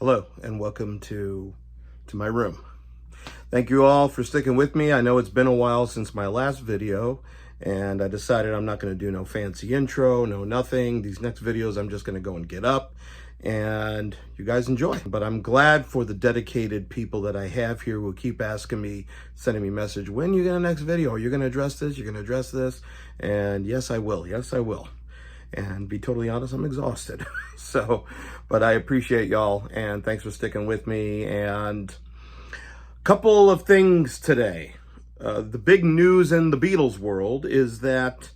Hello and welcome to my room. Thank you all for sticking with me. I know it's been a while since my last video and I decided I'm not going to do no fancy intro, no nothing. These next videos I'm just going to go and get up and you guys enjoy. But I'm glad for the dedicated people that I have here who keep asking me, sending me message, when you get a next video? Are you going to address this? You're going to address this? And yes, I will. Yes, I will. And be totally honest, I'm exhausted. But I appreciate y'all and thanks for sticking with me. And a couple of things today. The big news in the Beatles world is that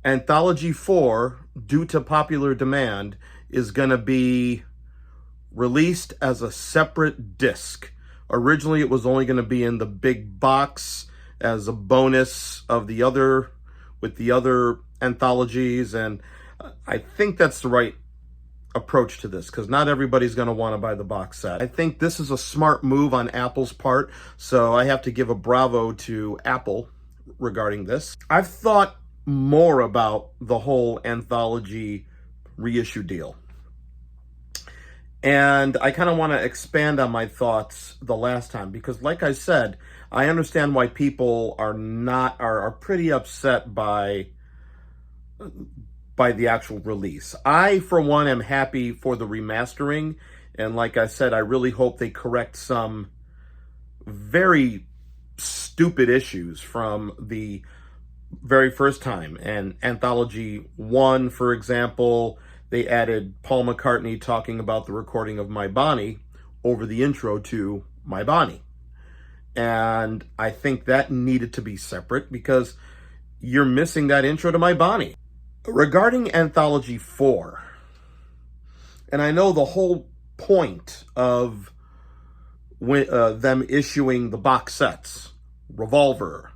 Anthology 4, due to popular demand, is going to be released as a separate disc. Originally, it was only going to be in the big box as a bonus of the other anthologies, and I think that's the right approach to this because not everybody's going to want to buy the box set. I think this is a smart move on Apple's part, so I have to give a bravo to Apple regarding this. I've thought more about the whole Anthology reissue deal, and I kind of want to expand on my thoughts the last time because, like I said, I understand why people are pretty upset by the actual release. I, for one, am happy for the remastering. And like I said, I really hope they correct some very stupid issues from the very first time. And Anthology 1, for example, they added Paul McCartney talking about the recording of My Bonnie over the intro to My Bonnie. And I think that needed to be separate because you're missing that intro to My Bonnie. Regarding Anthology 4, and I know the whole point of them issuing the box sets, Revolver,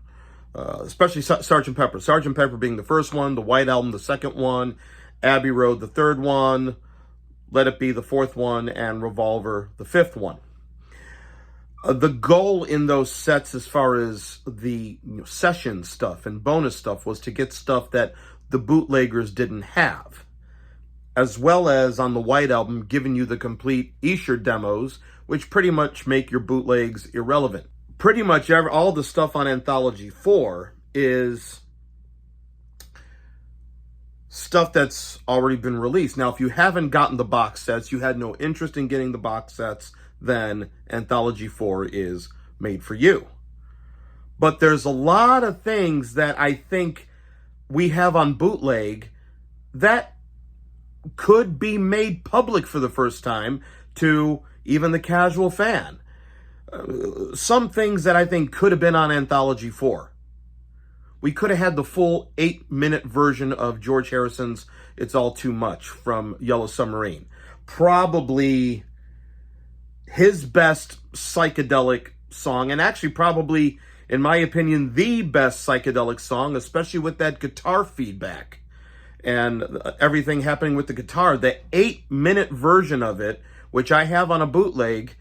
especially Sgt. Pepper. Sgt. Pepper being the first one, the White Album the second one, Abbey Road the third one, Let It Be the fourth one, and Revolver the fifth one. The goal in those sets as far as the session stuff and bonus stuff was to get stuff that the bootleggers didn't have, as well as on the White Album giving you the complete Esher demos, which pretty much make your bootlegs irrelevant. Pretty much all the stuff on Anthology 4 is stuff that's already been released. Now, if you haven't gotten the box sets, you had no interest in getting the box sets, then Anthology 4 is made for you. But there's a lot of things that I think we have on bootleg that could be made public for the first time to even the casual fan. Some things that I think could have been on Anthology 4. We could have had the full 8-minute version of George Harrison's It's All Too Much from Yellow Submarine. Probably his best psychedelic song, and actually probably, in my opinion, the best psychedelic song, especially with that guitar feedback and everything happening with the guitar. The 8-minute version of it, which I have on a bootleg,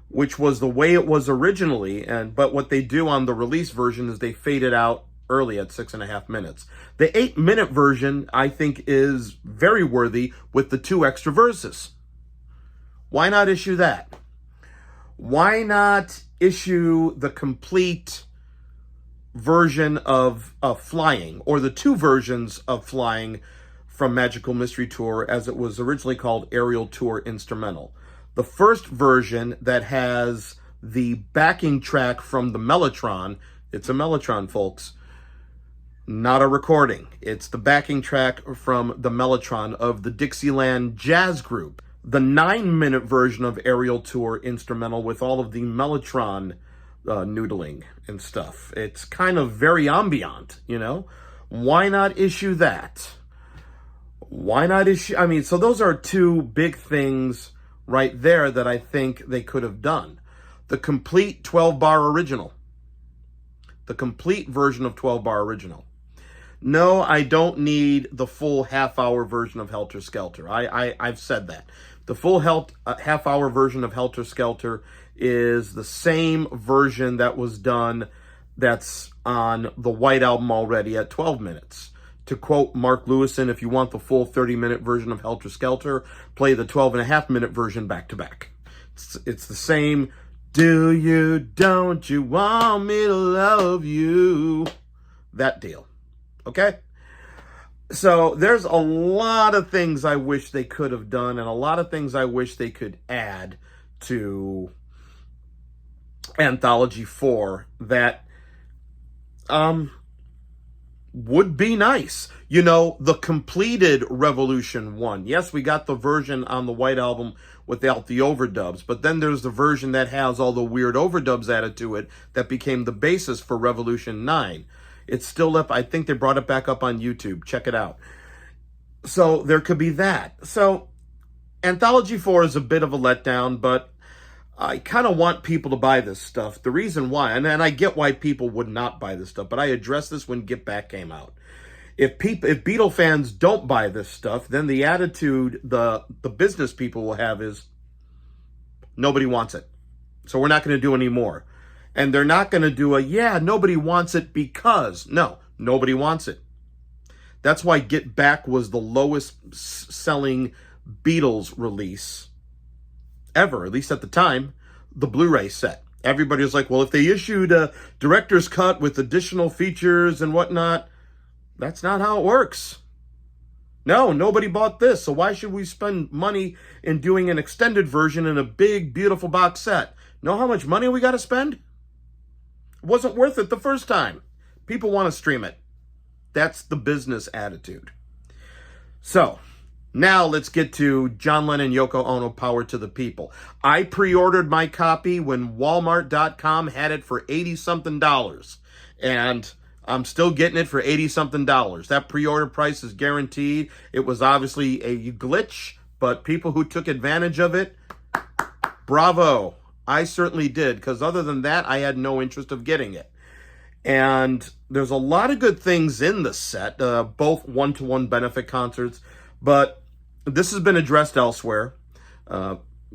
which was the way it was originally, but what they do on the release version is they fade it out early at 6.5 minutes. The 8-minute version, I think, is very worthy with the 2 extra verses. Why not issue that? Why not issue the complete version of Flying, or the 2 versions of Flying from Magical Mystery Tour, as it was originally called Aerial Tour Instrumental? The first version that has the backing track from the Mellotron. It's a Mellotron, folks, not a recording. It's the backing track from the Mellotron of the Dixieland Jazz Group. The 9-minute version of Aerial Tour Instrumental with all of the Mellotron noodling and stuff. It's kind of very ambient, you know? Why not issue that? Why not issue... I mean, so those are 2 big things right there that I think they could have done. The complete 12-bar original. The complete version of 12-bar original. No, I don't need the full half-hour version of Helter Skelter. I've said that. The full half-hour version of Helter Skelter is the same version that was done that's on the White Album already at 12 minutes. To quote Mark Lewison, if you want the full 30-minute version of Helter Skelter, play the 12.5-minute version back to back. It's the same, do you, don't you want me to love you? That deal, okay? So there's a lot of things I wish they could have done, and a lot of things I wish they could add to Anthology 4 that would be nice. You know, the completed Revolution 1. Yes, we got the version on the White Album without the overdubs, but then there's the version that has all the weird overdubs added to it that became the basis for Revolution 9. It's still up. I think they brought it back up on YouTube. Check it out. So there could be that. So Anthology 4 is a bit of a letdown, but I kind of want people to buy this stuff. The reason why, and I get why people would not buy this stuff, but I addressed this when Get Back came out. If Beatle fans don't buy this stuff, then the attitude the business people will have is nobody wants it. So we're not going to do any more. And they're not going to do nobody wants it because. No, nobody wants it. That's why Get Back was the lowest selling Beatles release ever, at least at the time, the Blu-ray set. Everybody was like, well, if they issued a director's cut with additional features and whatnot, that's not how it works. No, nobody bought this, so why should we spend money in doing an extended version in a big, beautiful box set? Know how much money we got to spend? It wasn't worth it the first time. People want to stream it. That's the business attitude. So, now let's get to John Lennon, Yoko Ono, Power to the People. I pre-ordered my copy when Walmart.com had it for $80-something. And I'm still getting it for $80-something. That pre-order price is guaranteed. It was obviously a glitch, but people who took advantage of it, bravo. I certainly did, because other than that, I had no interest of getting it. And there's a lot of good things in the set, both one-to-one benefit concerts, but this has been addressed elsewhere.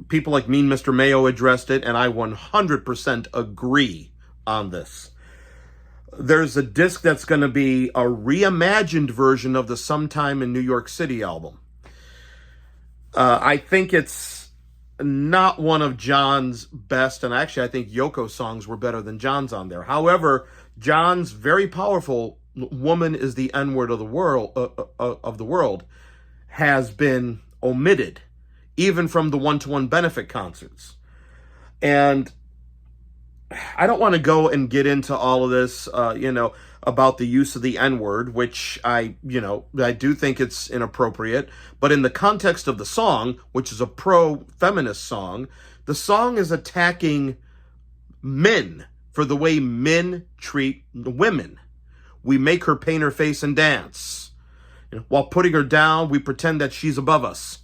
People like Mean Mr. Mayo addressed it, and I 100% agree on this. There's a disc that's going to be a reimagined version of the Sometime in New York City album. I think it's not one of John's best, and actually I think Yoko's songs were better than John's on there. However, John's very powerful "Woman is the N-word of the world" has been omitted, even from the one-to-one benefit concerts. And I don't want to go and get into all of this, about the use of the N-word, which I do think it's inappropriate. But in the context of the song, which is a pro-feminist song, the song is attacking men for the way men treat women. We make her paint her face and dance. While putting her down, we pretend that she's above us.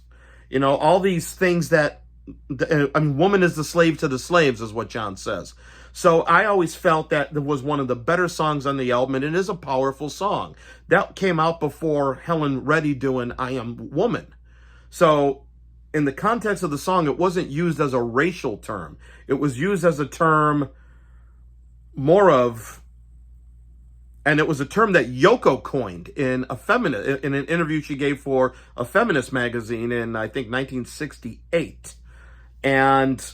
All these things that, woman is the slave to the slaves is what John says. So I always felt that it was one of the better songs on the album, and it is a powerful song. That came out before Helen Reddy doing I Am Woman. So in the context of the song, it wasn't used as a racial term. It was used as a term more of, and it was a term that Yoko coined in an interview she gave for a feminist magazine in, I think, 1968. And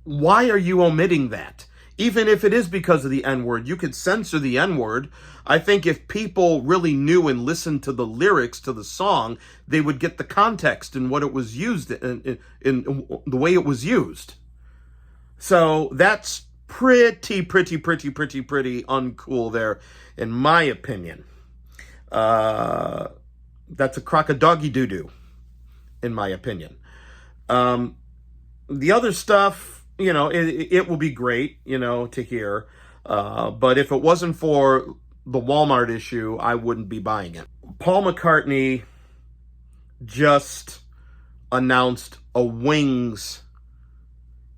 why are you omitting that? Even if it is because of the N-word, you could censor the N-word. I think if people really knew and listened to the lyrics to the song, they would get the context and what it was used in the way it was used. So that's pretty uncool there, in my opinion. That's a crock of doggy doo-doo, in my opinion. The other stuff, it will be great, to hear. But if it wasn't for the Walmart issue, I wouldn't be buying it. Paul McCartney just announced a Wings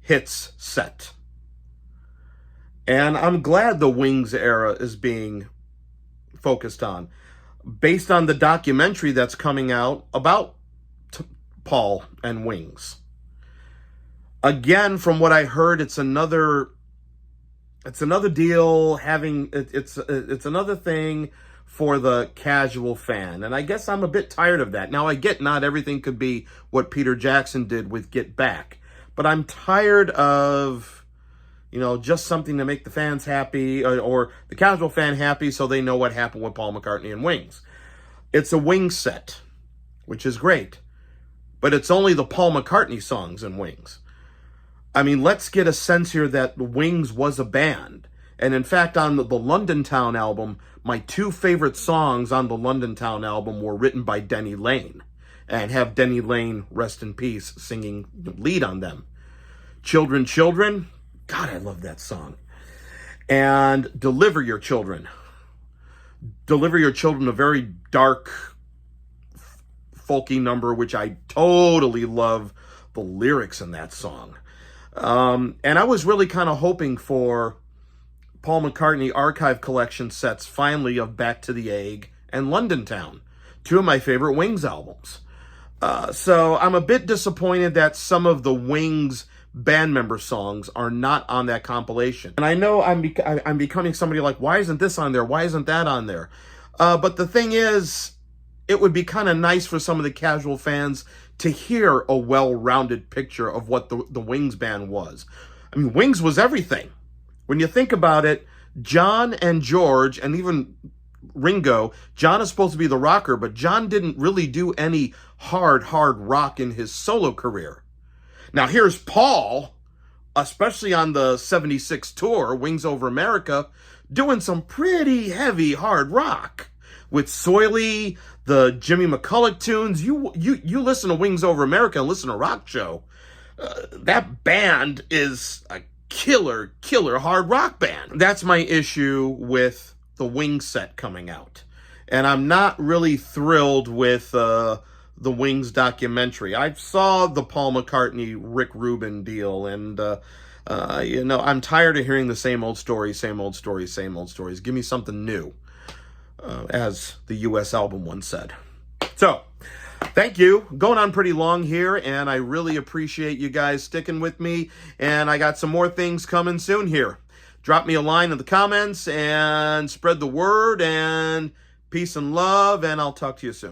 hits set. And I'm glad the Wings era is being focused on, based on the documentary that's coming out about Paul and Wings. Again, from what I heard, it's another deal having, it's another thing for the casual fan. And I guess I'm a bit tired of that. Now, I get not everything could be what Peter Jackson did with Get Back, but I'm tired of, just something to make the fans happy, or the casual fan happy so they know what happened with Paul McCartney and Wings. It's a Wings set, which is great, but it's only the Paul McCartney songs in Wings. I mean, let's get a sense here that Wings was a band. And in fact, on the London Town album, my two favorite songs on the London Town album were written by Denny Laine, and have Denny Laine, rest in peace, singing lead on them. Children, Children, God, I love that song. And Deliver Your Children. Deliver Your Children, a very dark, folky number, which I totally love the lyrics in that song. And I was really kind of hoping for Paul McCartney archive collection sets finally of Back to the Egg and London Town, two of my favorite Wings albums. So I'm a bit disappointed that some of the Wings band member songs are not on that compilation. And I know I'm becoming somebody like, why isn't this on there? Why isn't that on there? But the thing is, it would be kind of nice for some of the casual fans to hear a well-rounded picture of what the Wings band was. I mean, Wings was everything. When you think about it, John and George, and even Ringo, John is supposed to be the rocker, but John didn't really do any hard rock in his solo career. Now here's Paul, especially on the 76 tour, Wings Over America, doing some pretty heavy hard rock. With Soily, the Jimmy McCulloch tunes, you listen to Wings Over America and listen to Rock Show. That band is a killer hard rock band. That's my issue with the Wings set coming out. And I'm not really thrilled with the Wings documentary. I saw the Paul McCartney, Rick Rubin deal, and I'm tired of hearing the same old stories. Give me something new, as the US album once said. So, thank you. Going on pretty long here, and I really appreciate you guys sticking with me, and I got some more things coming soon here. Drop me a line in the comments and spread the word, and peace and love, and I'll talk to you soon.